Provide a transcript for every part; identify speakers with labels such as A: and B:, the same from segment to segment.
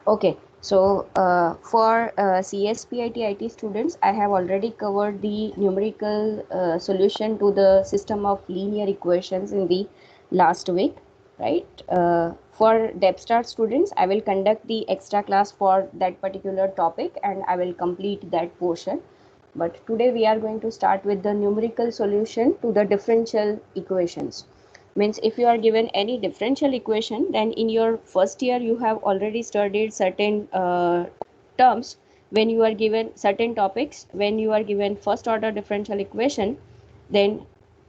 A: Okay, so for CSPIT IT students, I have already covered the numerical solution to the system of linear equations in the last week, right? For DevStart students, I will conduct the extra class for that particular topic and I will complete that portion. But today we are going to start with the numerical solution to the differential equations. Means if you are given any differential equation, then in your first year you have already studied certain terms. When you are given certain topics, when you are given first order differential equation, then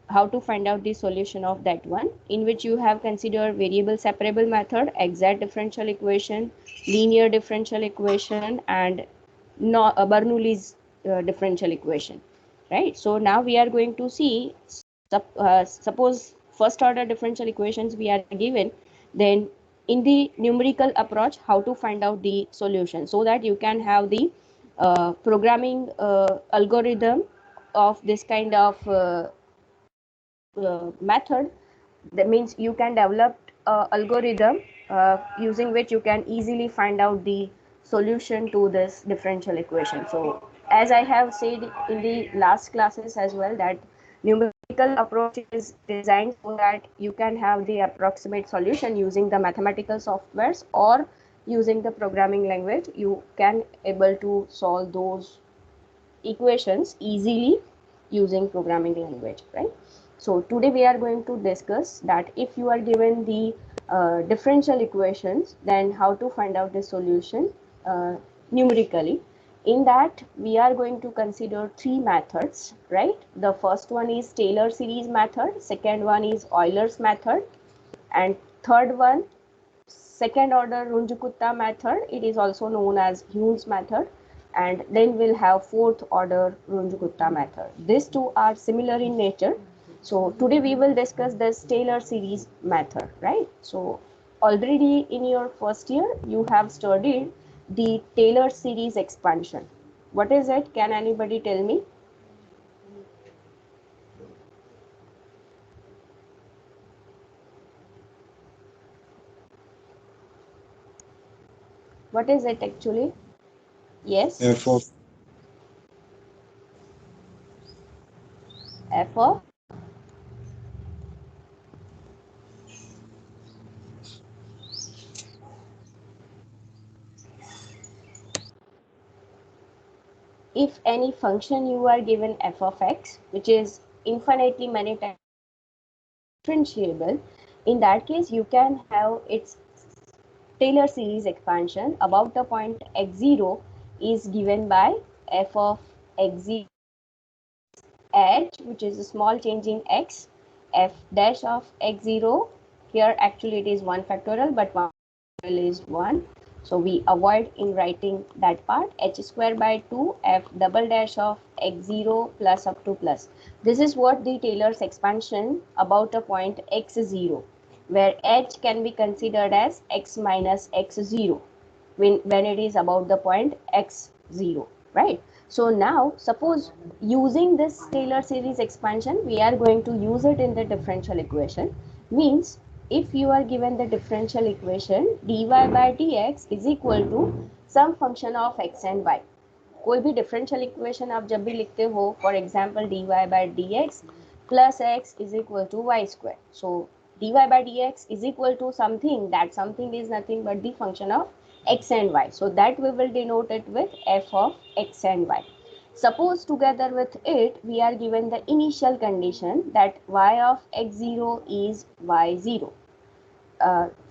A: how to find out the solution of that one, in which you have considered variable separable method, exact differential equation, linear differential equation, and no, Bernoulli's differential equation, right? So now we are going to see, suppose first order differential equations we are given, then in the numerical approach, how to find out the solution so that you can have the programming algorithm of this kind of method. That means you can develop algorithm using which you can easily find out the solution to this differential equation. So as I have said in the last classes as well, that numerical approach is designed so that you can have the approximate solution using the mathematical softwares or using the programming language. You can able to solve those equations easily using programming language, right? So today we are going to discuss that if you are given the differential equations, then how to find out the solution numerically. In that we are going to consider three methods, right? The first one is Taylor series method, second one is Euler's method, and third one, second order Runge-Kutta method. It is also known as Hume's method. And then we'll have fourth order Runge-Kutta method. These two are similar in nature. So today we will discuss this Taylor series method, right? So already in your first year, you have studied the Taylor series expansion. What is it? Can anybody tell me? What is it actually? Yes,
B: f of
A: f of if any function you are given f of x, which is infinitely many times differentiable, in that case you can have its Taylor series expansion about the point x0 is given by f of x0 h, which is a small change in x, f dash of x0. Here actually it is 1 factorial, but 1 factorial is 1. So we avoid in writing that part. H square by 2 f double dash of x0 plus up to plus. This is what the Taylor's expansion about a point x0, where h can be considered as x minus x0 when it is about the point x0, right? So now suppose using this Taylor series expansion, we are going to use it in the differential equation. Means if you are given the differential equation dy by dx is equal to some function of x and y. कोई भी differential equation आप जब भी लिखते हो, for example dy by dx plus x is equal to y square. So dy by dx is equal to something, that something is nothing but the function of x and y. So that we will denote it with f of x and y. Suppose together with it we are given the initial condition that y of x0 is y0.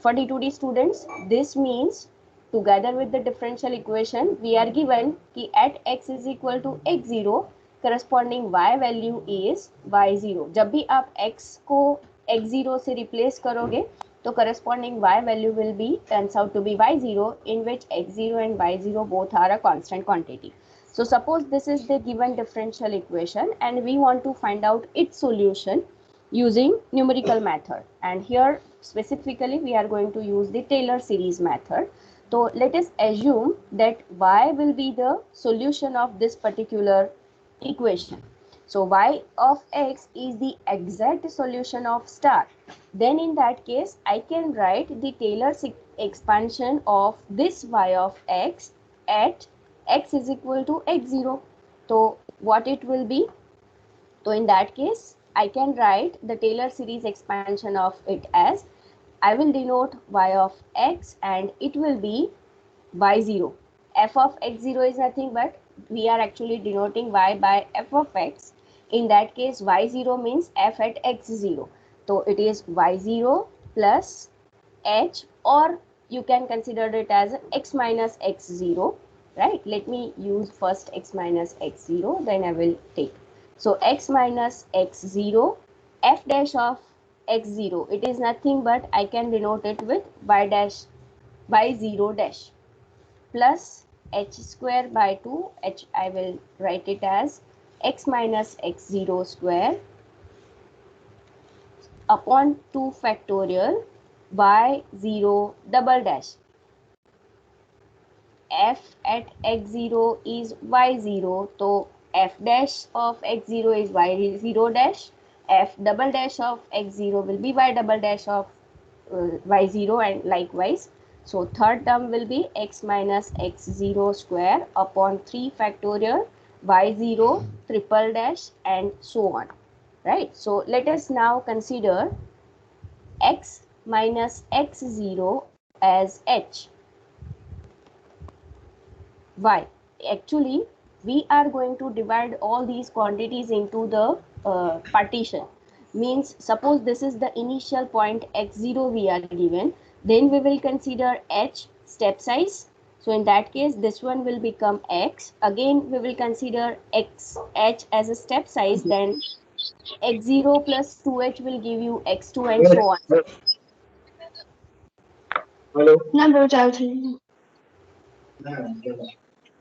A: For the 2D students, this means together with the differential equation we are given कि at x is equal to x0 corresponding y value is y0. जब भी आप x को x0 से replace करोगे तो corresponding y value will be turns out to be y0, in which x0 and y0 both are a constant quantity. So suppose this is the given differential equation and we want to find out its solution using numerical method, and here specifically we are going to use the Taylor series method. So let us assume that y will be the solution of this particular equation. So y of x is the exact solution of star. Then in that case I can write the Taylor expansion of this y of x at x is equal to x0. So what it will be? So in that case, I can write the Taylor series expansion of it as, I will denote y of x and it will be y0. F of x0 is nothing but we are actually denoting y by f of x. In that case, y0 means f at x0. So it is y0 plus h, or you can consider it as x minus x0, right? Let me use first x minus x0, then I will take. So x minus x0, f dash of x0, it is nothing but I can denote it with y dash, y0 dash, plus h square by 2, h I will write it as x minus x0 square upon 2 factorial y0 double dash. F at x0 is y0, so f dash of x0 is y0 dash, f double dash of x0 will be y double dash of y0 and likewise. So third term will be x minus x0 square upon 3 factorial y0 triple dash and so on, right? So let us now consider x minus x0 as h. Why? Actually, we are going to divide all these quantities into the partition. Means, suppose this is the initial point x0 we are given, then we will consider h step size. So in that case, this one will become x. Again, we will consider h as a step size, then x0 plus 2h will give you x2 and so on.
B: Hello.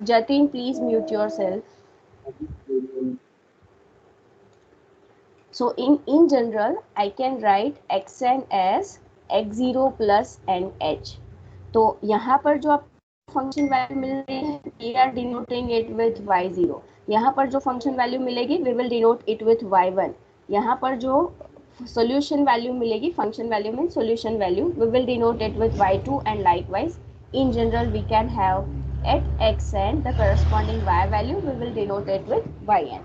A: Jatin, please mute yourself. So in general, I can write xn as x0 plus nh. तो यहाँ पर जो आप function value मिल रही है, we are denoting it with y0. यहाँ पर जो फंक्शन वैल्यू मिलेगी, we will denote it with y1. यहाँ पर जो solution value मिलेगी, function value means solution value, we will denote it with y2 and likewise. In general, we can have at xn the corresponding y value, we will denote it with yn.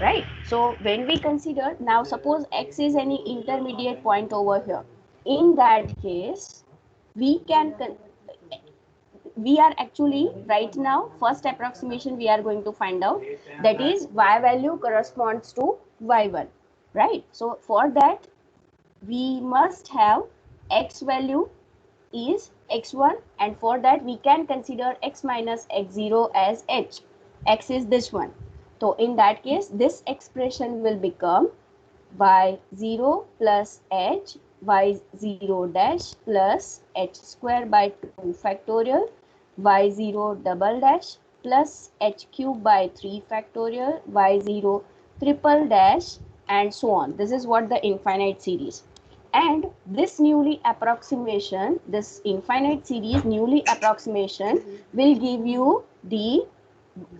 A: Right? So when we consider, now suppose x is any intermediate point over here. In that case, we can we are actually right now first approximation we are going to find out, that is y value corresponds to y1, right? So for that we must have x value is x1, and for that we can consider x minus x0 as h. X is this one. So in that case, this expression will become y0 plus h y0 dash plus h square by 2 factorial y0 double dash plus h cube by 3 factorial y0 triple dash and so on. This is what the infinite series. And this newly approximation, this infinite series newly approximation will give you the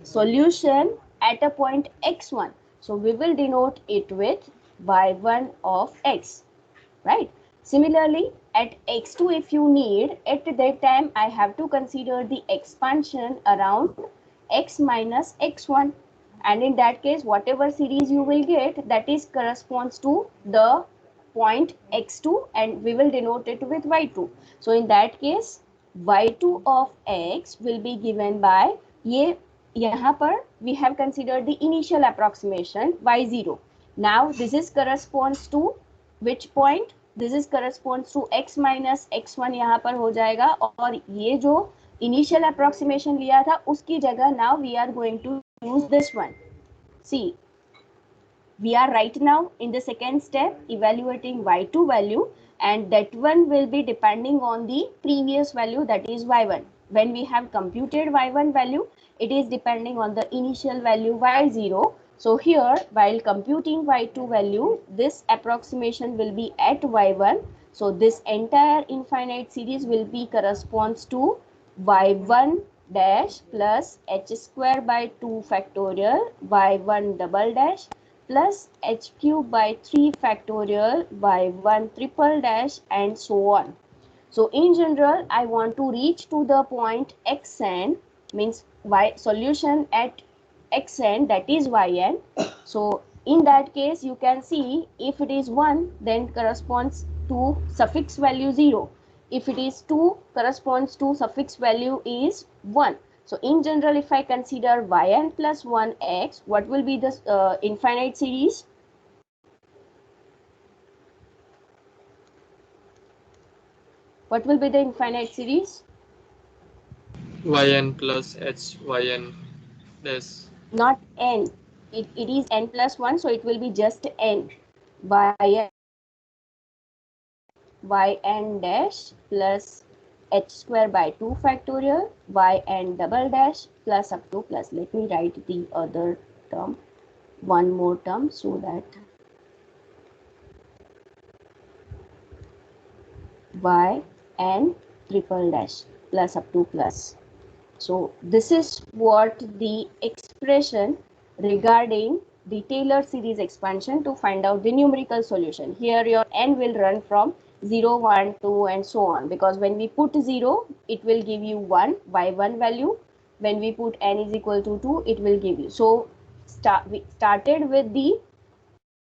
A: solution at a point x1. So we will denote it with y1 of x, right? Similarly, at x2, if you need, at that time I have to consider the expansion around x minus x1. And in that case, whatever series you will get, that is corresponds to the point x2 and we will denote it with y2. So in that case, y2 of x will be given by ये यहाँ पर we have considered the initial approximation y0. Now this is corresponds to which point? This is corresponds to x minus x1 यहाँ पर हो जाएगा, और ये जो initial approximation लिया था उसकी जगह now we are going to use this one. See, we are right now in the second step evaluating y2 value, and that one will be depending on the previous value, that is y1. When we have computed y1 value, it is depending on the initial value y0. So here, while computing y2 value, this approximation will be at y1. So this entire infinite series will be corresponds to y1 dash plus h square by 2 factorial y1 double dash plus h cube by 3 factorial by 1 triple dash and so on. So in general, I want to reach to the point xn, means y solution at xn, that is yn. So in that case, you can see if it is 1, then corresponds to suffix value 0. If it is 2, corresponds to suffix value is 1. So in general, if I consider yn plus 1x, what will be the infinite series? What will be the infinite series?
B: yn plus h yn dash.
A: Not n. It is n plus 1, so it will be just n. Yn dash plus h square by 2 factorial, yn double dash plus up to plus. Let me write the other term, one more term, so that yn triple dash plus up to plus. So this is what the expression regarding the Taylor series expansion to find out the numerical solution. Here your n will run from 0, 1, 2 and so on, because when we put 0, it will give you 1 y1 value. When we put n is equal to 2, it will give you. So we started with the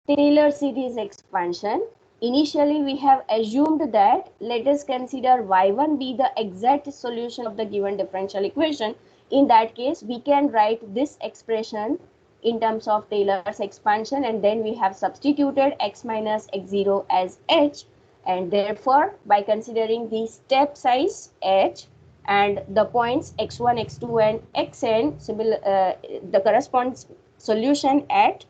A: Taylor series expansion. Initially, we have assumed that let us consider y1 be the exact solution of the given differential equation. In that case, we can write this expression in terms of Taylor's expansion, and then we have substituted x minus x0 as h, and therefore by considering the step size h and the points x1, x2 and xn, the corresponding solution at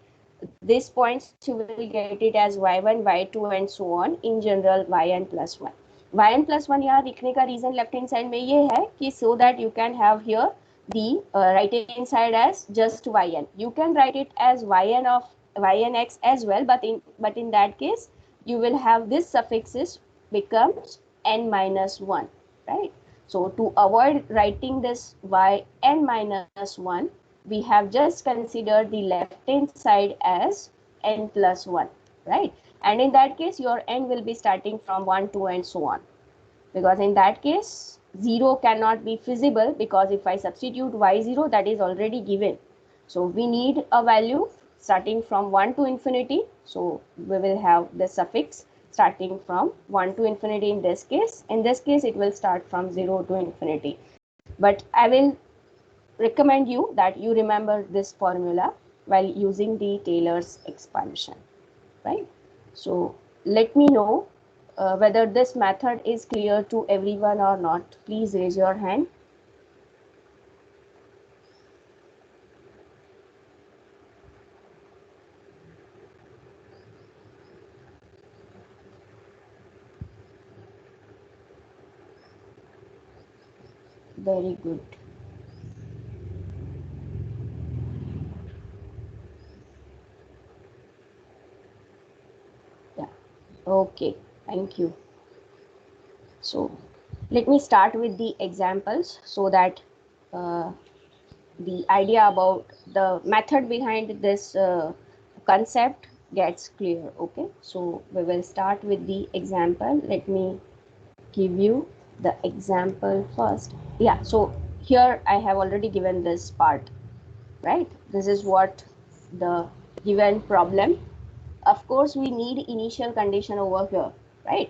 A: these points you will get it as y1, y2 and so on. In general, yn plus 1. yn plus 1 यहाँ लिखने का reason left hand side में ये है कि so that you can have here the right hand side as just yn. You can write it as yn of ynx as well, but in that case you will have this suffixes becomes n minus 1, right? So to avoid writing this yn minus 1, we have just considered the left hand side as n plus 1, right? And in that case, your n will be starting from 1, 2 and so on. Because in that case, 0 cannot be feasible, because if I substitute y0, that is already given. So we need a value starting from 1 to infinity. So we will have the suffix starting from 1 to infinity in this case. In this case, it will start from 0 to infinity. But I will recommend you that you remember this formula while using the Taylor's expansion, right? So let me know whether this method is clear to everyone or not. Please raise your hand. Very good. Yeah, okay, thank you. So let me start with the examples so that the idea about the method behind this concept gets clear. Okay, so we will start with the example. Let me give you the example first. Yeah, so here I have already given this part, right? This is what the given problem. Of course, we need initial condition over here, right?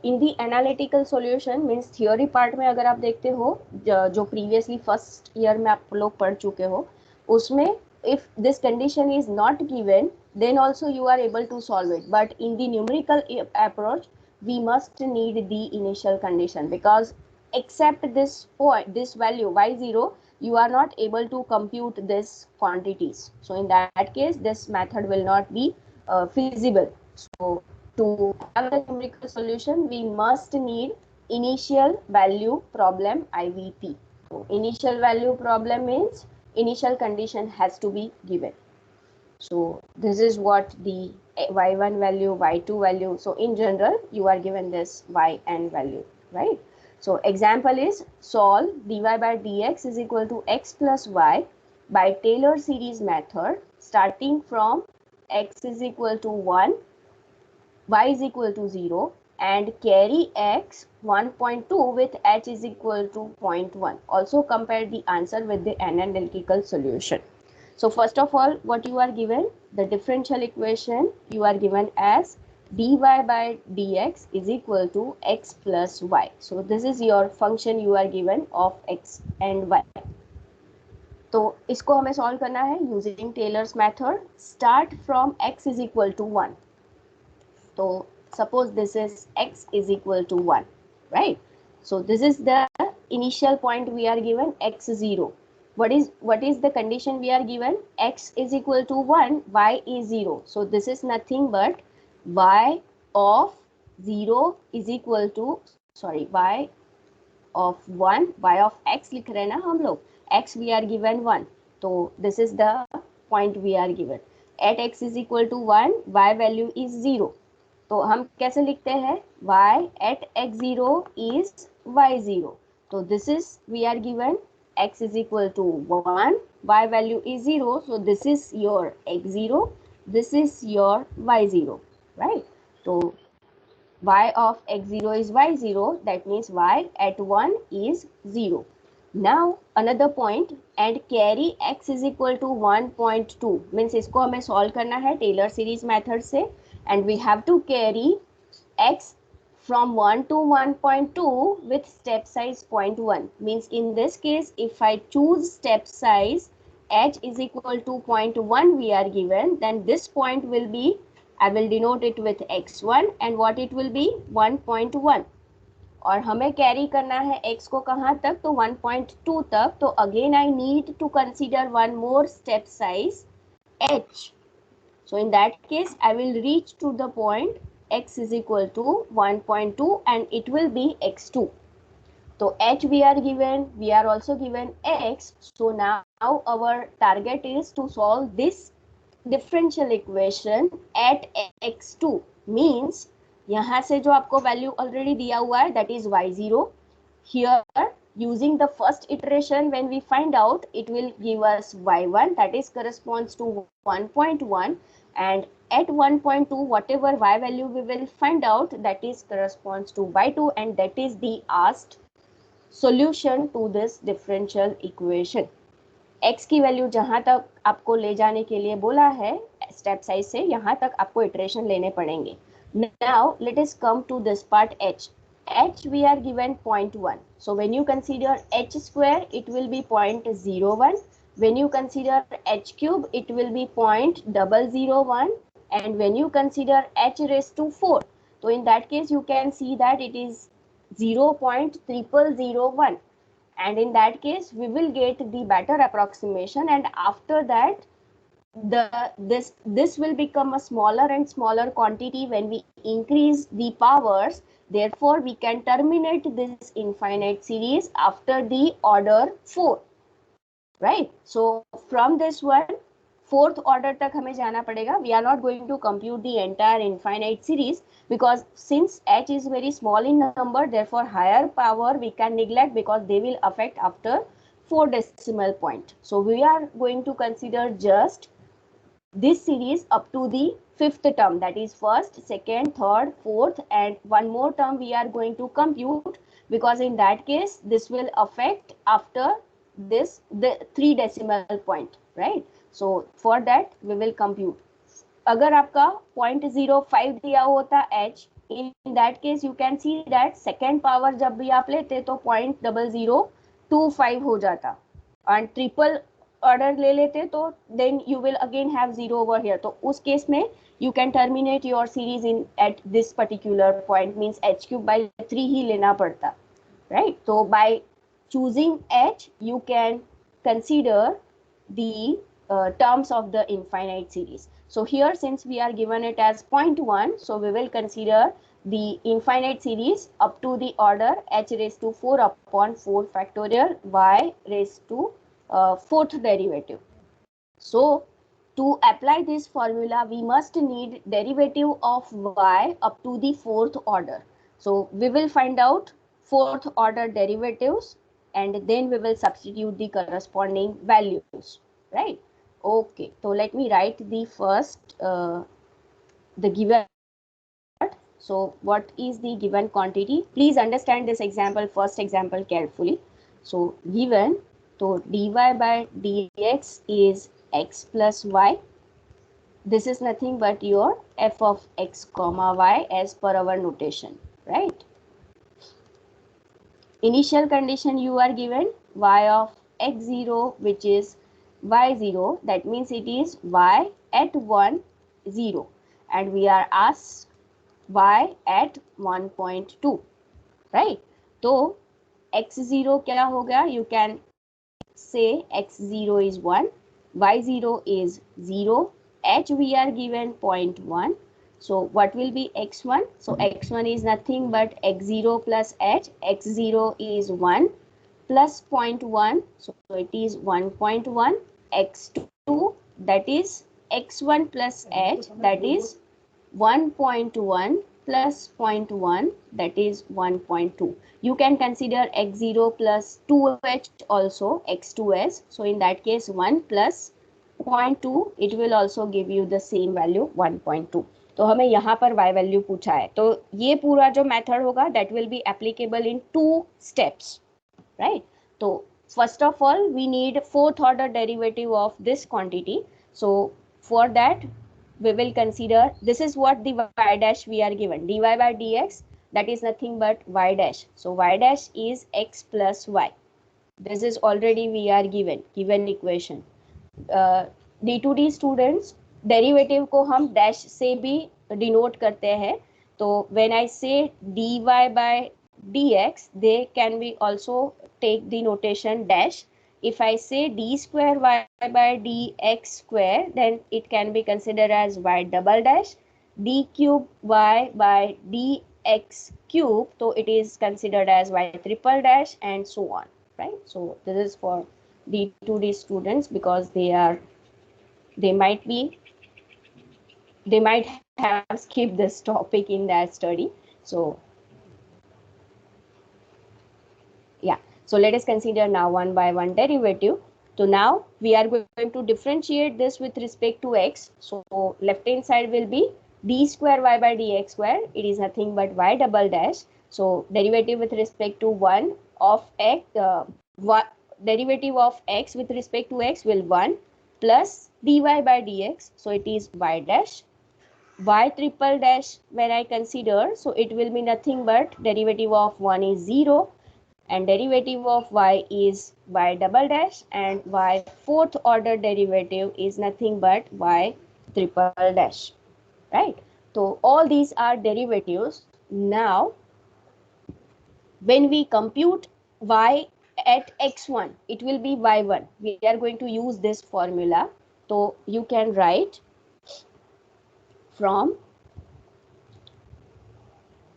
A: In the analytical solution means theory part में अगर आप देखते हो जो previously first year में आप लोग पढ़ चुके हो उसमें if this condition is not given then also you are able to solve it, but in the numerical approach we must need the initial condition, because except this point, this value y0, you are not able to compute this quantities. So in that case this method will not be feasible. So to have the numerical solution, we must need initial value problem IVP. So initial value problem means initial condition has to be given. So this is what the y1 value, y2 value. So in general, you are given this yn value, right? So example is solve dy by dx is equal to x plus y by Taylor series method starting from x is equal to 1, y is equal to 0 and carry x 1.2 with h is equal to 0.1. Also compare the answer with the analytical solution. So first of all, what you are given, the differential equation you are given as dy by dx is equal to x plus y. So this is your function you are given of x and y. तो इसको हमें solve करना है using Taylor's method. Start from x is equal to 1. तो suppose this is x is equal to 1, right? So this is the initial point we are given, x 0. What is the condition we are given? X is equal to 1, y is 0. So this is nothing but y of 0 is equal to, sorry, y of 1, y of x लिख रहे हैं ना हम लोग, x we are given 1. तो this is the point we are given. At x is equal to 1, y value is 0. तो हम कैसे लिखते हैं? y at x0 is y0. तो this is we are given x is equal to 1, y value is 0. So this is your x0, this is your y0, right? So y of x0 is y0, that means y at 1 is 0. Now another point, and carry x is equal to 1.2 means इसको हमें solve करना है Taylor series method से, and we have to carry x from 1 to 1.2 with step size 0.1. Means in this case, if I choose step size h is equal to 0.1 we are given, then this point will be, I will denote it with x1, and what it will be 1.1. और हमें carry करना है x को कहाँ तक? तो 1.2 तक. तो again I need to consider one more step size h. So in that case I will reach to the point x is equal to 1.2 and it will be x2. So h we are given, we are also given x. So now our target is to solve this differential equation at x2. Means यहाँ से जो आपको value already दिया हुआ है, that is y0. Here using the first iteration, when we find out, it will give us y1, that is corresponds to 1.1, and at 1.2 whatever y value we will find out, that is corresponds to y2, and that is the asked solution to this differential equation. x की value जहां तक आपको ले जाने के लिए बोला है स्टेप साइज से, यहाँ तक आपको इटरेशन लेने पड़ेंगे. Now let us come to this part h. H we are given 0.1. So when you consider h square, it will be 0.01. When you consider h cube, it will be 0.001. And when you consider h raised to 4, so in that case you can see that it is 0.0001. And in that case we will get the better approximation, and after that this will become a smaller and smaller quantity when we increase the powers. Therefore we can terminate this infinite series after the order 4, right? So from this one, fourth order तक हमें जाना पड़ेगा. We are not going to compute the entire infinite series because since h is very small in number, therefore higher power we can neglect because they will affect after 4 decimal point. So we are going to consider just this series up to the 5th term, that is first, second, third, fourth, and one more term we are going to compute, because in that case this will affect after this the 3 decimal point, right? So for that we will compute. अगर आपका 0.05 दिया होता h, in that case you can see that second power जब भी आप लेते तो 0.0025 हो जाता, and triple order ले लेते तो then you will again have 0 over here. तो उस केस में you can terminate your series in at this particular point, means h cube by 3 ही लेना पड़ता, right? So by choosing h you can consider the terms of the infinite series. So here since we are given it as 0.1, so we will consider the infinite series up to the order h raised to 4 upon 4 factorial y raised to 4th derivative. So to apply this formula we must need derivative of y up to the 4th order. So we will find out 4th order derivatives and then we will substitute the corresponding values, right? Okay, so let me write the first the given. So what is the given quantity? Please understand this example, first example carefully. So given, so dy by dx is x plus y. This is nothing but your f of x comma y as per our notation, right? Initial condition you are given y of x0, which is y0. That means it is y at 1, 0. And we are asked y at 1.2, right? So x0 क्या हो गया? You can say x0 is 1, y0 is 0, h we are given 0.1. So what will be x1? So x1 is nothing but x0 plus h. x0 is 1 plus 0.1. So it is 1.1. x2, that is x1 plus h, that is 1.1 plus 0.1, that is 1.2. You can consider x0 plus 2h also, x2s. So in that case 1 plus 0.2, it will also give you the same value 1.2. तो हमें यहाँ पर y value पूछा है, तो ये पूरा जो मेथड होगा that will be applicable in 2 steps, right? So first of all we need fourth order derivative of this quantity. So for that we will consider, this is what the y dash we are given, dy by dx, that is nothing but y dash. So y dash is x plus y. This is already we are given equation. D2D students derivative को हम dash से भी denote करते हैं. तो when I से dy by dx, they can be also take the notation dash. If I say d square y by dx square, then it can be considered as y double dash. D cube y by dx cube, so it is considered as y triple dash, and so on, right? So this is for D2D students because they might have skipped this topic in their study. So yeah, so let us consider now one by one derivative. So now we are going to differentiate this with respect to x. So left hand side will be d square y by dx square, it is nothing but y double dash. So derivative with respect to 1 of x, derivative of x with respect to x will 1 plus dy by dx, so it is y dash. Y triple dash when I consider, so it will be nothing but derivative of 1 is 0 and derivative of y is y double dash, and y fourth order derivative is nothing but y triple dash, right? So all these are derivatives. Now when we compute y at x1, it will be y1. We are going to use this formula. So you can write from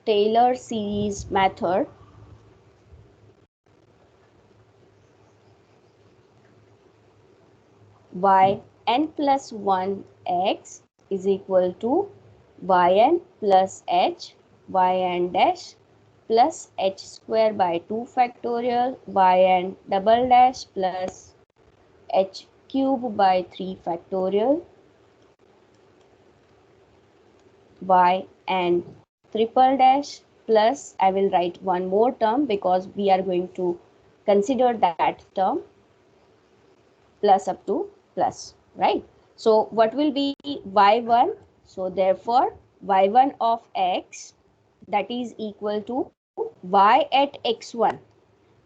A: Taylor series method, yn plus 1 x is equal to yn plus h yn dash plus h square by 2 factorial yn double dash plus h cube by 3 factorial yn triple dash plus, I will write one more term because we are going to consider that term, plus up to plus, right? So what will be y1? So therefore y1 of x, that is equal to y at x1.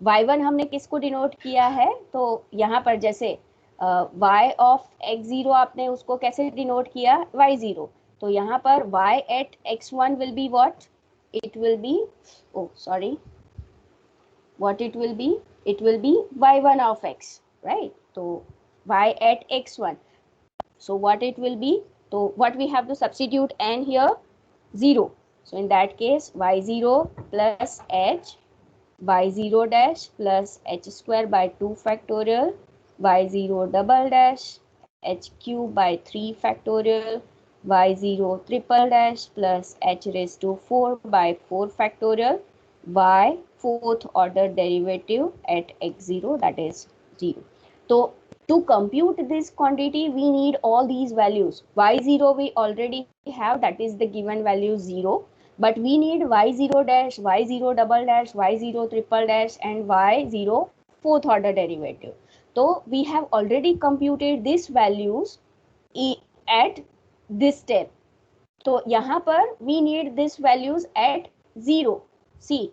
A: y1 हमने किसको denote किया है? तो यहाँ पर जैसे y of x0 आपने उसको कैसे डिनोट किया? y0. तो यहाँ पर y at x1 will be what? It will be, oh sorry, what it will be? It will be y1 of x, right? So y at x1, so what it will be? So what we have to substitute n here? 0. So in that case y0 plus h y0 dash plus h square by 2 factorial y0 double dash h cube by 3 factorial y0 triple dash plus h raised to 4 by 4 factorial y fourth order derivative at x0, that is 0. So to compute this quantity we need all these values. y0 we already have, that is the given value 0. but we need y0 dash, y0 double dash, y0 triple dash and y0 fourth order derivative. So we have already computed these values at this step. तो यहाँ पर we need these values at 0. See,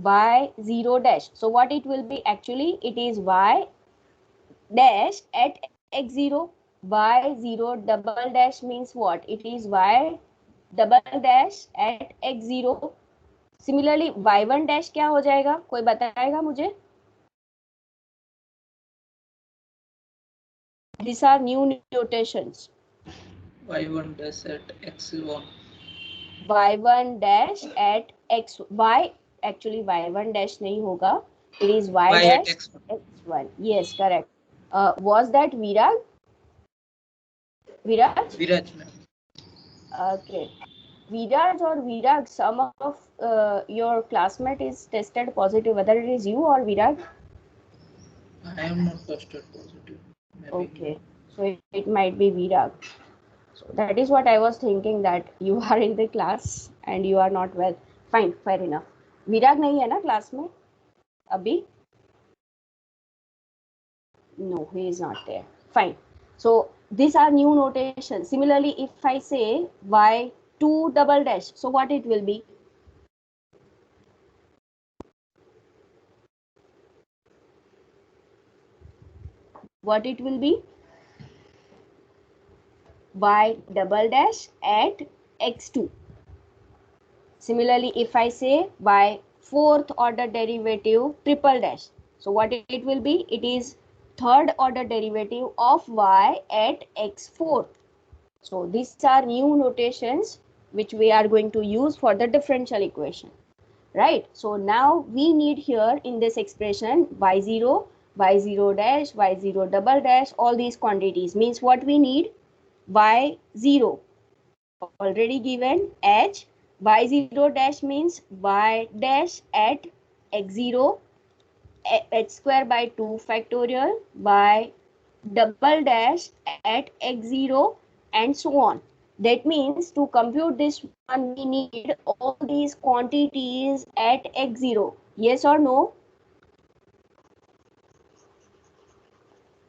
A: y0 dash. So what it will be actually? It is y dash at x0. Y0 double dash means what? It is y double dash at x0. Similarly, y1 dash क्या हो जाएगा? कोई बताएगा मुझे? These are new notations.
C: y1 dash at x1.
A: y1 dash at x, y actually y1 dash नहीं होगा. It is y
C: at
A: dash
C: x1.
A: x1. Yes, correct. Was that Viraj? Viraj?
C: Viraj, ma'am.
A: Great. Viraj or Viraj, some of your classmate is tested positive, whether it is you or Viraj?
C: I am not tested positive. Maybe.
A: Okay, so it might be Viraj. So that is what I was thinking, that you are in the class and you are not well. Fine, fair enough. Viraj नहीं है ना class में अभी? No, he is not there. Fine. So these are new notations. Similarly, if I say y2 double dash, so what it will be? What it will be? Y double dash at x2. Similarly, if I say y fourth order derivative triple dash, so what it will be? It is third order derivative of y at x4. So these are new notations which we are going to use for the differential equation, right? So now we need here in this expression y0, y0 dash, y0 double dash, all these quantities. Means what we need? y0 already given, h, y0 dash means y dash at x0, h square by 2 factorial, y double dash at x0 and so on. That means to compute this one, we need all these quantities at x0. Yes or no?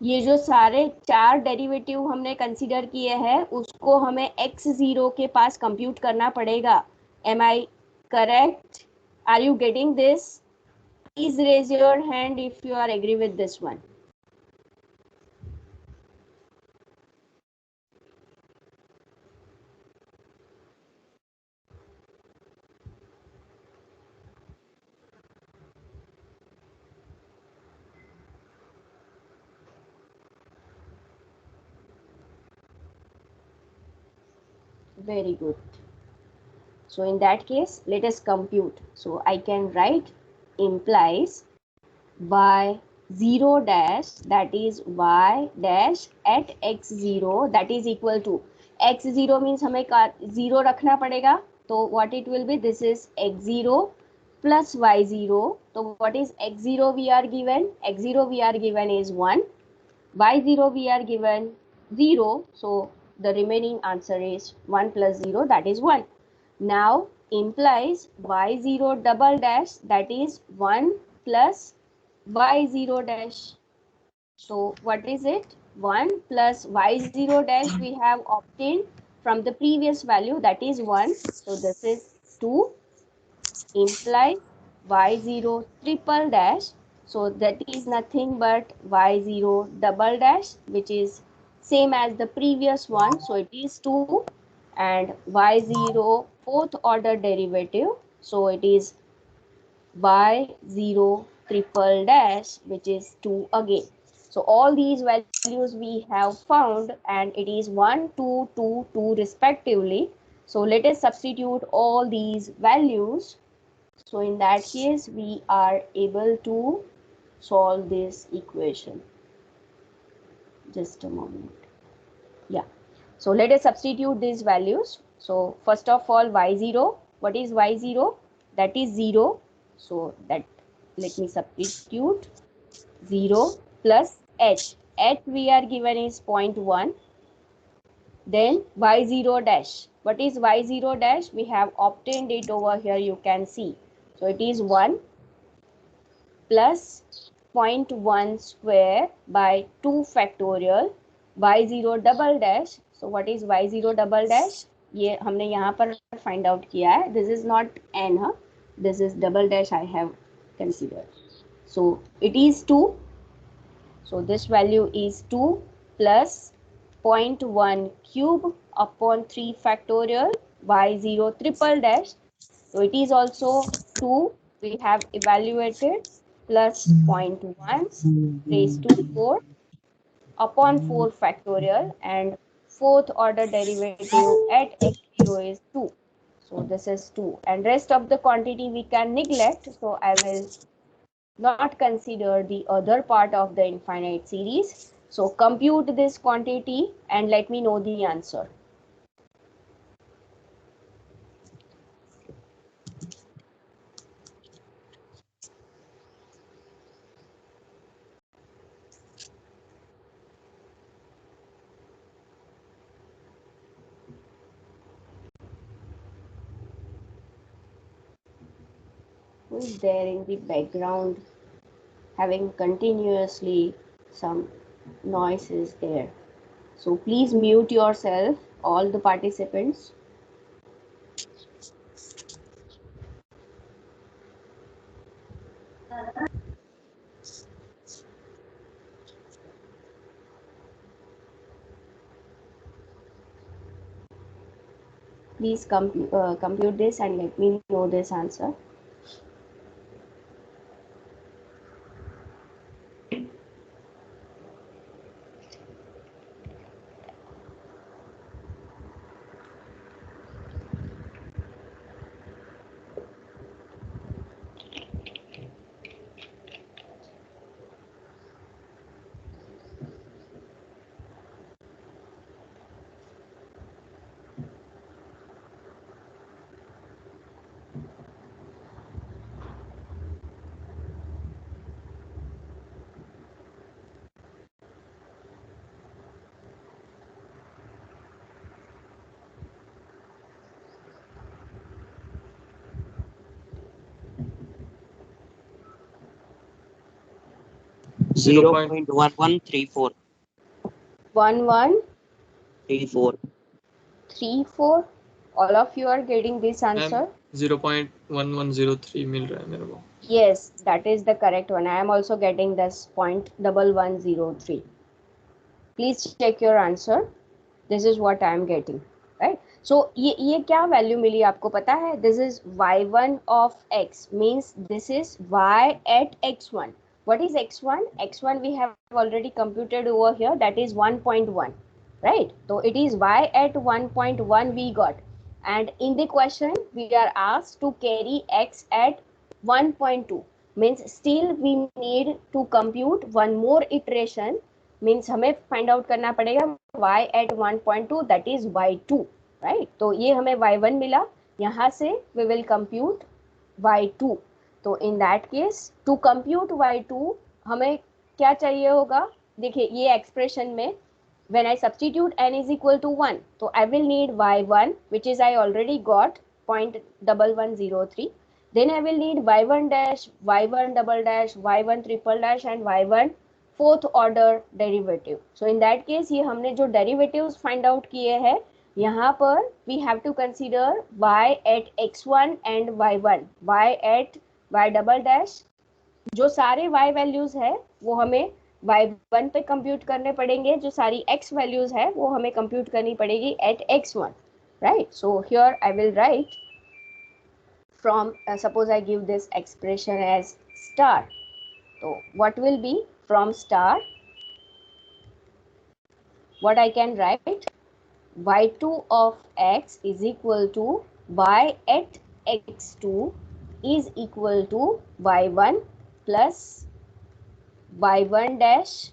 A: ये जो सारे चार derivative हमने consider किए हैं उसको हमें x0 के पास कंप्यूट करना पड़ेगा. Am I correct? Are you getting this? Please raise your hand if you are agree with this one. Very good. So in that case, let us compute. So I can write implies y0 dash, that is y dash at x0, that is equal to x0 means हमें 0 रखना पड़ेगा. तो what it will be? This is x0 plus y0. So what is x0 we are given? X0 we are given is 1. Y0 we are given 0. So the remaining answer is 1 plus 0, that is 1. Now implies y0 double dash, that is 1 plus y0 dash. So what is it? 1 plus y0 dash we have obtained from the previous value, that is 1. So this is 2. Implies y0 triple dash. So that is nothing but y0 double dash, which is same as the previous one. So it is 2, and y0 fourth order derivative. So it is y0 triple dash, which is 2 again. So all these values we have found, and it is 1, 2, 2, 2 respectively. So let us substitute all these values. So in that case, we are able to solve this equation. Just a moment. Yeah. So let us substitute these values. So first of all, y0. What is y0? That is 0. So that, let me substitute 0 plus h. H we are given is 0.1. Then y0 dash. What is y0 dash? We have obtained it over here, you can see. So it is 1 plus 0.1 square by 2 factorial y0 double dash. So what is y0 double dash? ये हमने यहाँ पर find out किया है. This is not n, huh? This is double dash I have considered. So it is 2. So this value is 2 plus 0.1 cube upon 3 factorial y0 triple dash. So it is also 2. We have evaluated plus 0.1 raised to 4 upon 4 factorial, and fourth order derivative at x0 is 2. So this is 2, and rest of the quantity we can neglect. So I will not consider the other part of the infinite series. So compute this quantity and let me know the answer. Who is there in the background having continuously some noises there? So please mute yourself, all the participants. Please compute this and let me know this answer.
B: Zero
D: 0.1134.
A: 1134.
D: 34.
A: All of you are getting this answer?
B: 0.1103 मिल रहा है मेरे को.
A: Yes, that is the correct one. I am also getting this 0.1103. Please check your answer. This is what I am getting, right? So ये क्या value मिली आपको पता है? This is y1 of x, means this is y at x1. What is x1? x1 we have already computed over here, that is 1.1, right? So it is y at 1.1 we got, and in the question we are asked to carry x at 1.2, means still we need to compute one more iteration, means हमें find out करना पड़ेगा y at 1.2, that is y2, right? तो ये हमें y1 मिला, यहाँ से we will compute y2. तो in that case to compute y2 हमें क्या चाहिए होगा? देखिए ये expression में when I substitute n is equal to 1, so I will need y1, which is I already got 0.1103. Then I will need y1 dash, y1 double dash, y1 triple dash and y1 fourth order derivative. So in that case ये हमने जो derivatives find out किए हैं, यहाँ पर we have to consider y at x1 and y1, y at y double dash, जो सारे y values है वो हमें y1 पे कंप्यूट करने पड़ेंगे, जो सारी x values है वो हमें कंप्यूट करनी पड़ेगी at x1, right? So here I will write from suppose I give this expression as star. So what will be from star? What I can write? y2 of x is equal to y at x2 is equal to y1 plus y1 dash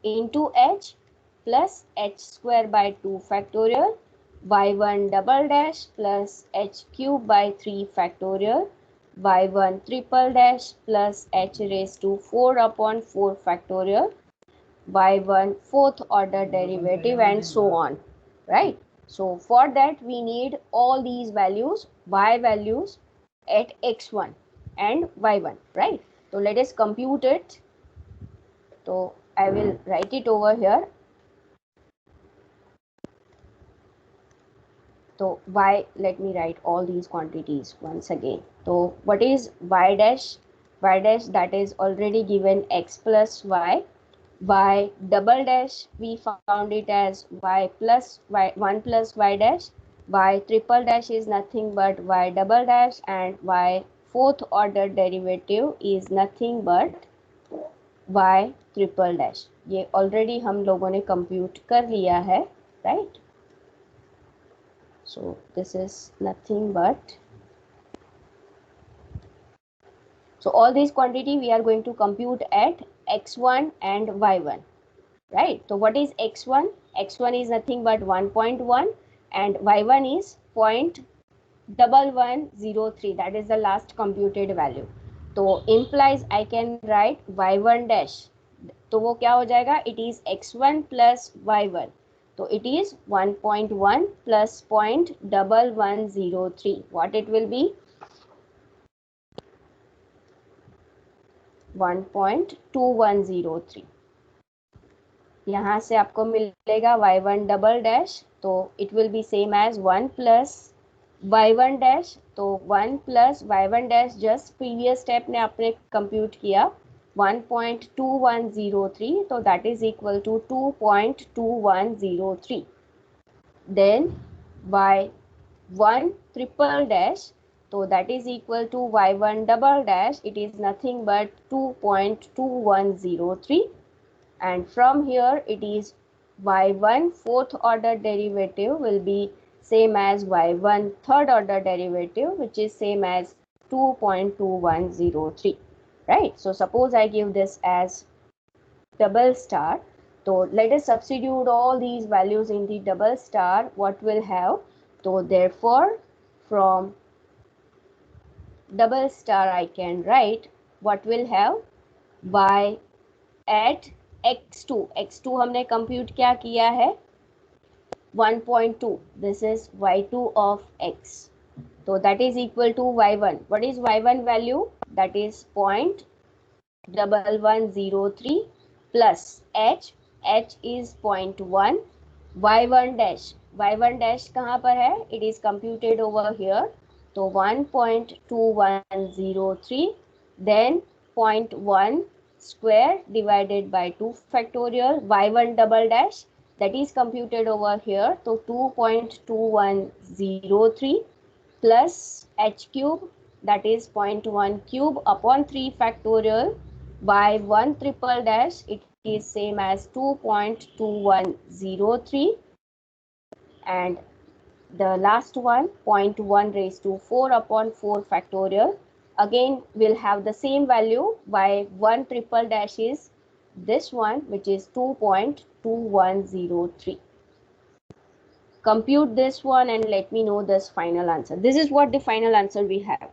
A: into h plus h square by 2 factorial, y1 double dash plus h cube by 3 factorial, y1 triple dash plus h raised to 4 upon 4 factorial, y1 fourth order derivative and so on. right? So for that we need all these values, y values at x1 and y1, right? So let us compute it. So I will write it over here. So y, let me write all these quantities once again. So what is y dash? Y dash, that is already given x plus y. Y double dash, we found it as y plus y 1 plus y dash. Y triple dash is nothing but y double dash, and y fourth order derivative is nothing but y triple dash. ये already हम लोगों ने compute कर लिया है, right? So this is nothing but, so all these quantity we are going to compute at x1 and y1, right? So what is x1? X1 is nothing but 1.1 and y1 is 0.1103, that is the last computed value. So implies I can write y1 dash, तो वो क्या हो जाएगा? It is x1 plus y1. So it is 1.1 plus 0.1103. What it will be? 1.2103. यहाँ से आपको मिलेगा y1 double dash, तो it will be same as 1 plus y1 dash. तो 1 plus y1 dash just previous step ने आपने कंप्यूट किया 1.2103, तो that is equal to 2.2103. Then y1 triple dash, so that is equal to y1 double dash, it is nothing but 2.2103, and from here it is y1 fourth order derivative will be same as y1 third order derivative, which is same as 2.2103, right? So suppose I give this as double star. So let us substitute all these values in the double star. What will have? So therefore from double star I can write what will have y at x2. x2 हमने compute क्या किया है? 1.2. This is y2 of x. So that is equal to y1. What is y1 value? That is 0.1103 plus h. h is 0.1. y1 dash. y1 dash कहाँ पर है? It is computed over here. So 1.2103, then 0.1 square divided by 2 factorial, y1 double dash, that is computed over here. So 2.2103 plus h cube, that is 0.1 cube upon 3 factorial, by 1 triple dash, it is same as 2.2103, and the last one 0.1 raised to 4 upon 4 factorial, again will have the same value. By 1 triple dash is this one, which is 2.2103. Compute this one and let me know this final answer. This is what the final answer we have.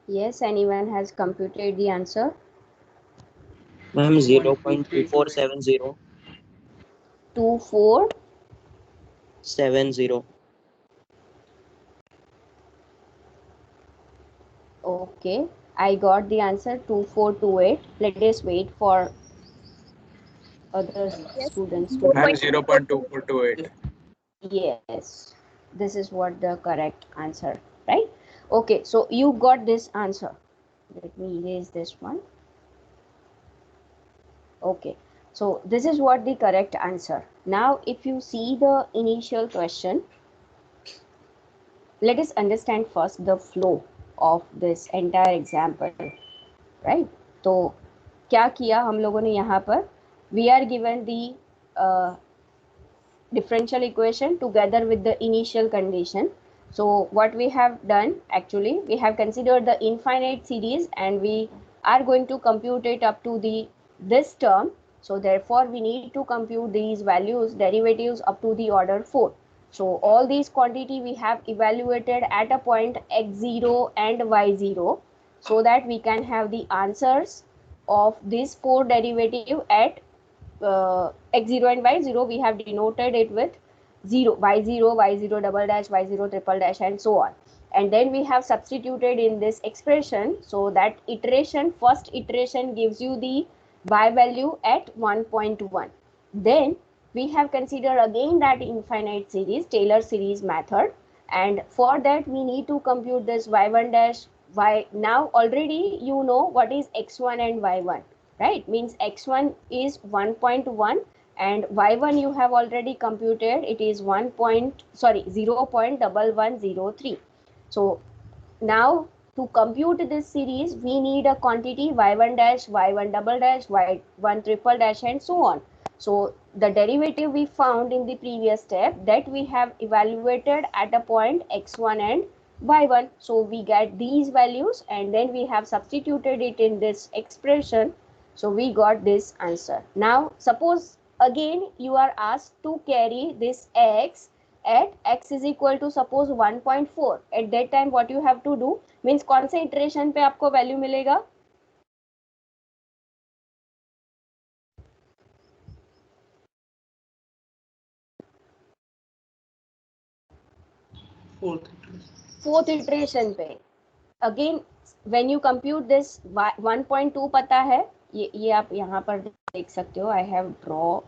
A: Yes, anyone has computed the answer?
D: Ma'am, 0.2470.
A: 24.
D: 70.
A: Okay, I got the answer 2428. Let us wait for other
E: Yes,
A: students to.
B: Ma'am,
E: 0.2428.
B: 0.2428.
A: Yes, this is what the correct answer, right? Okay, so you got this answer. Let me erase this one. Okay, so this is what the correct answer. Now, if you see the initial question, let us understand first the flow of this entire example, right? तो क्या किया हम लोगों ने यहाँ पर? We are given the differential equation together with the initial condition. So what we have done, actually we have considered the infinite series and we are going to compute it up to the this term. So therefore we need to compute these values, derivatives up to the order 4. So all these quantity we have evaluated at a point x0 and y0, so that we can have the answers of this 4 derivative at x0 and y0. We have denoted it with 0, y0, y0 double dash, y0 triple dash, and so on. And then we have substituted in this expression, so that iteration, first iteration gives you the y value at 1.1. Then we have considered again that infinite series, Taylor series method, and for that we need to compute this y1 dash y. Now already you know what is x1 and y1, right? Means x1 is 1.1 and y1 you have already computed, it is 0.1103. So now to compute this series we need a quantity y1 dash, y1 double dash, y1 triple dash, and so on. So the derivative we found in the previous step, that we have evaluated at a point x1 and y1. So we get these values and then we have substituted it in this expression. So we got this answer. Now suppose again you are asked to carry this x at x is equal to suppose 1.4. At that time what you have to do, means कौन से iteration पे आपको value मिलेगा? Fourth iteration पे. Again when you compute this 1.2 पता है, ये आप यहाँ पर देख सकते हो. I have draw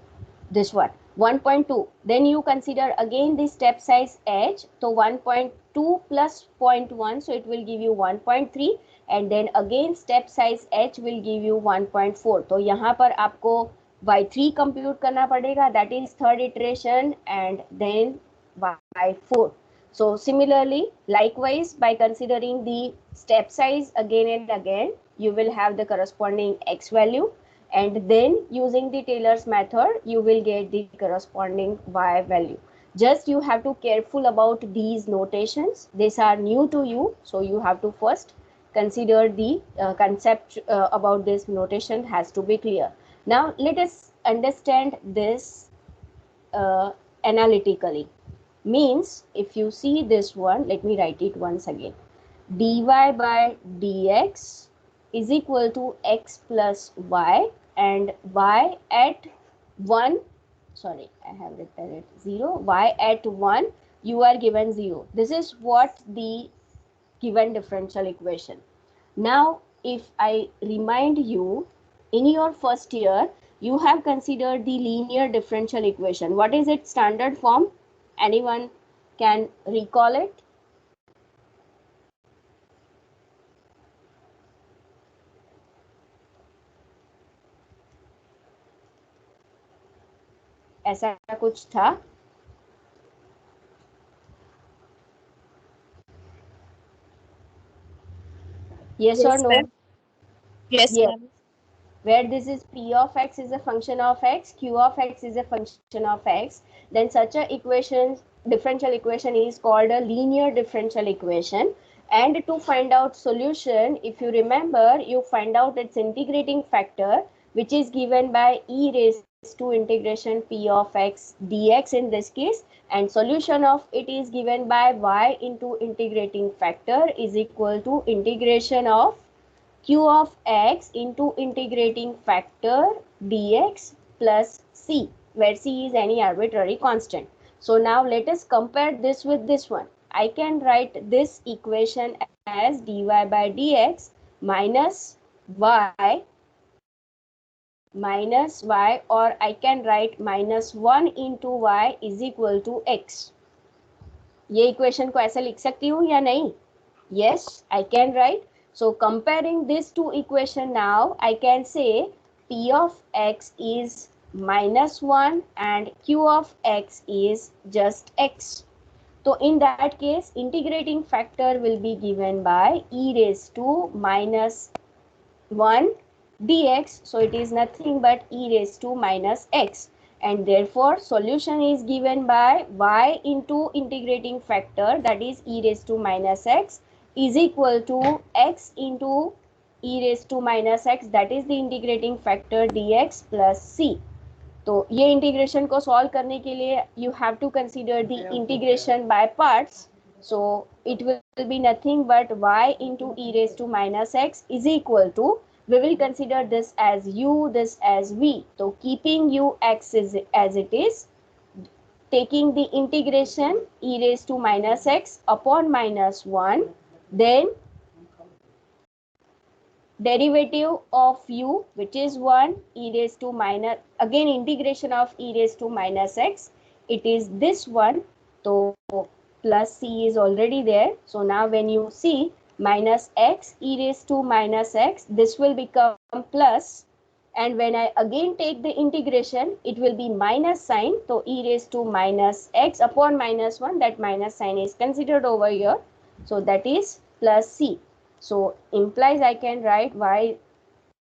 A: this one 1.2. Then you consider again the step size h. So 1.2 plus 0.1, so it will give you 1.3, and then again step size h will give you 1.4. तो यहाँ पर आपको y3 compute करना पड़ेगा, that is third iteration, and then y4. So similarly, likewise, by considering the step size again and again, you will have the corresponding x value, and then using the Taylor's method, you will get the corresponding y value. Just you have to careful about these notations. These are new to you, so you have to first consider the concept about this notation has to be clear. Now let us understand this analytically. Means if you see this one, let me write it once again. dy by dx is equal to x plus y, and y at 1, sorry, I have written it 0, y at 1 you are given 0. This is what the given differential equation. Now if I remind you, in your first year you have considered the linear differential equation. What is its standard form? Anyone can recall it? ऐसा कुछ था? Yes,
E: Yes,
A: or no?
E: ma'am. Yes,
A: Yes.
E: ma'am.
A: Where this is p of x is a function of x, q of x is a function of x, then such a equation, differential equation, is called a linear differential equation. And to find out solution, if you remember, you find out its integrating factor, which is given by e raised to integration p of x dx in this case, and solution of it is given by y into integrating factor is equal to integration of q of x into integrating factor dx plus c, where c is any arbitrary constant. So now let us compare this with this one. I can write this equation as dy by dx minus y, or I can write minus 1 into y is equal to x. ये equation को ऐसे लिख सकती हूँ या नहीं? Yes, I can write. So comparing these two equation now, I can say p of x is minus 1 and q of x is just x. So in that case, integrating factor will be given by e raised to minus 1 dx. So it is nothing but e raised to minus x. And therefore, solution is given by y into integrating factor, that is e raised to minus x, is equal to x into e raised to minus x, that is the integrating factor dx plus c. तो ये integration को solve करने के लिए you have to consider the integration by parts. So it will be nothing but y into e raised to minus x is equal to, we will consider this as u, this as v. So keeping u x is as it is, taking the integration e raised to minus x upon minus 1, then derivative of u, which is 1, e raised to minus, again integration of e raised to minus x, it is this one. So plus c is already there. So now when you see minus x e raised to minus x, this will become plus, and when I again take the integration, it will be minus sign. So e raised to minus x upon minus 1, that minus sign is considered over here. So that is plus c. So implies I can write y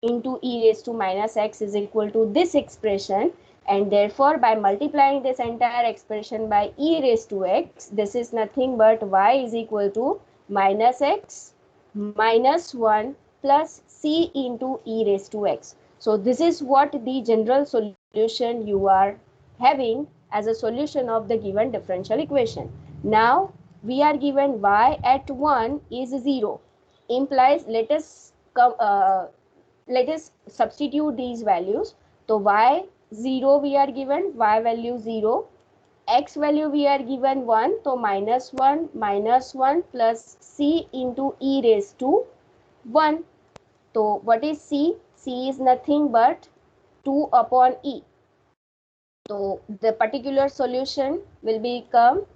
A: into e raised to minus x is equal to this expression, and therefore by multiplying this entire expression by e raised to x, this is nothing but y is equal to minus x minus 1 plus c into e raised to x. So this is what the general solution you are having as a solution of the given differential equation. Now we are given y at 1 is 0. Implies let us substitute these values. So y 0 we are given, y value 0, x value we are given 1, so minus 1 plus c into e raised to 1. So what is c? C is nothing but 2 upon e. So the particular solution will become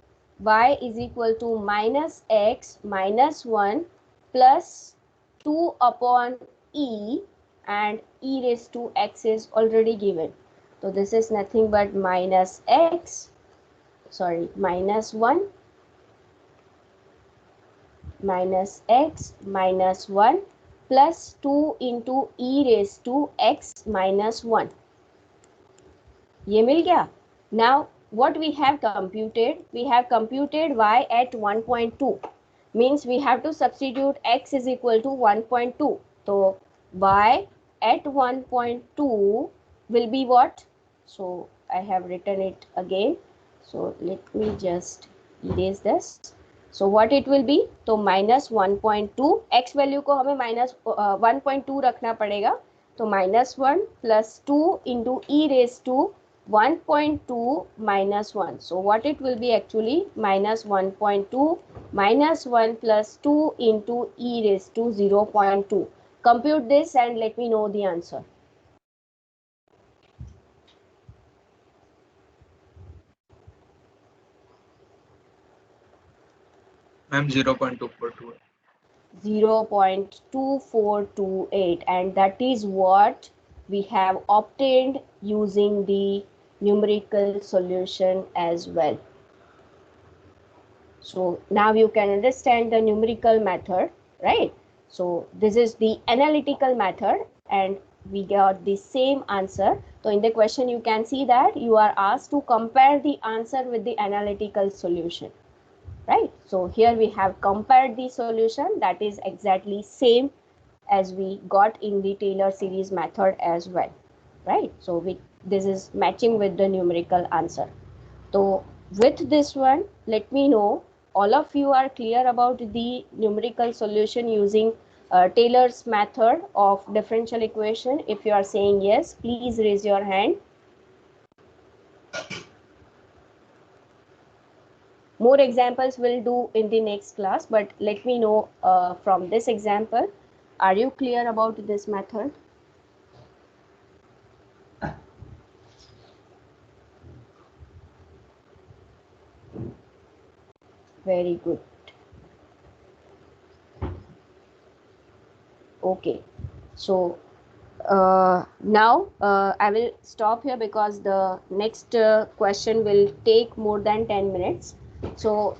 A: y is equal to minus x minus 1 plus 2 upon e, and e raised to x is already given. So this is nothing but minus 1 minus x minus 1 plus 2 into e raised to x minus 1. ये मिल गया. Now what we have computed y at 1.2, means we have to substitute x is equal to 1.2. So y at 1.2 will be what? So I have written it again. So let me just erase this. So what it will be? तो minus 1.2, x value को हमें minus 1.2 रखना पड़ेगा. तो minus 1 plus 2 into e raised to 1.2 minus 1. So what it will be actually? Minus 1.2 minus 1 plus 2 into e raised to 0.2. Compute this and let me know the answer.
B: Ma'am, 0.242.
A: 0.2428, and that is what we have obtained using the numerical solution as well. So now you can understand the numerical method, right? So this is the analytical method and we got the same answer. So in the question you can see that you are asked to compare the answer with the analytical solution, right? So here we have compared the solution, that is exactly same as we got in the Taylor series method as well, right? So we this is matching with the numerical answer. So with this one, let me know all of you are clear about the numerical solution using Taylor's method of differential equation. If you are saying yes, please raise your hand. More examples we'll do in the next class, but let me know from this example, are you clear about this method? Very good. Okay, so now I will stop here because the next question will take more than 10 minutes. So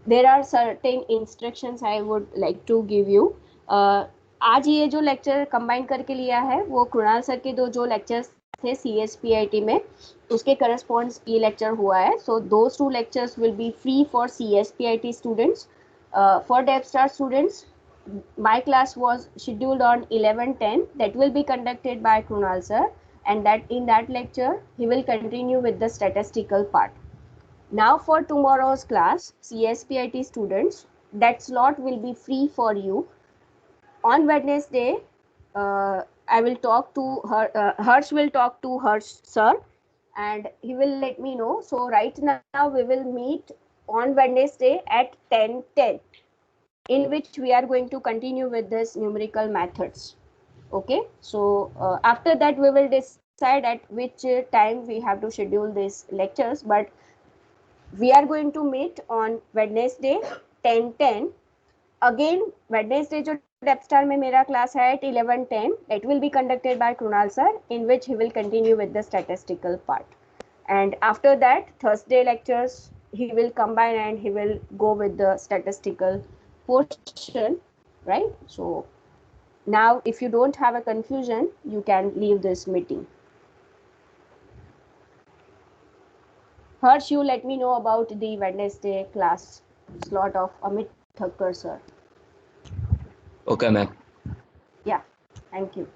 A: there are certain instructions I would like to give you. आज ये जो lecture combine करके लिया है वो Krunal sir के दो जो लेक्चर्स थे CSPIT में उसके करस्पॉन्ड्स ये लेक्चर हुआ है. So those two lectures will be free for CSPIT students. For DevStar students, my class was scheduled on 11:10 that will be conducted by Krunal sir, and that in that lecture he will continue with the statistical part. Now for tomorrow's class, CSPIT students, that slot will be free for you. On Wednesday, I will talk to Harsh will talk to Harsh sir and he will let me know. So right now we will meet on Wednesday at 10:10, in which we are going to continue with this numerical methods. Okay, so after that we will decide at which time we have to schedule these lectures, but we are going to meet on Wednesday 10:10. Again Wednesday जो DevStar में मेरा class है at 11:10, that will be conducted by Krunal sir, in which he will continue with the statistical part. And after that Thursday lectures he will combine and he will go with the statistical portion, right? So now if you don't have a confusion, you can leave this meeting. Harsh, you let me know about the Wednesday class slot of Amit Thakkar sir.
D: Okay, ma'am.
A: Yeah, thank you.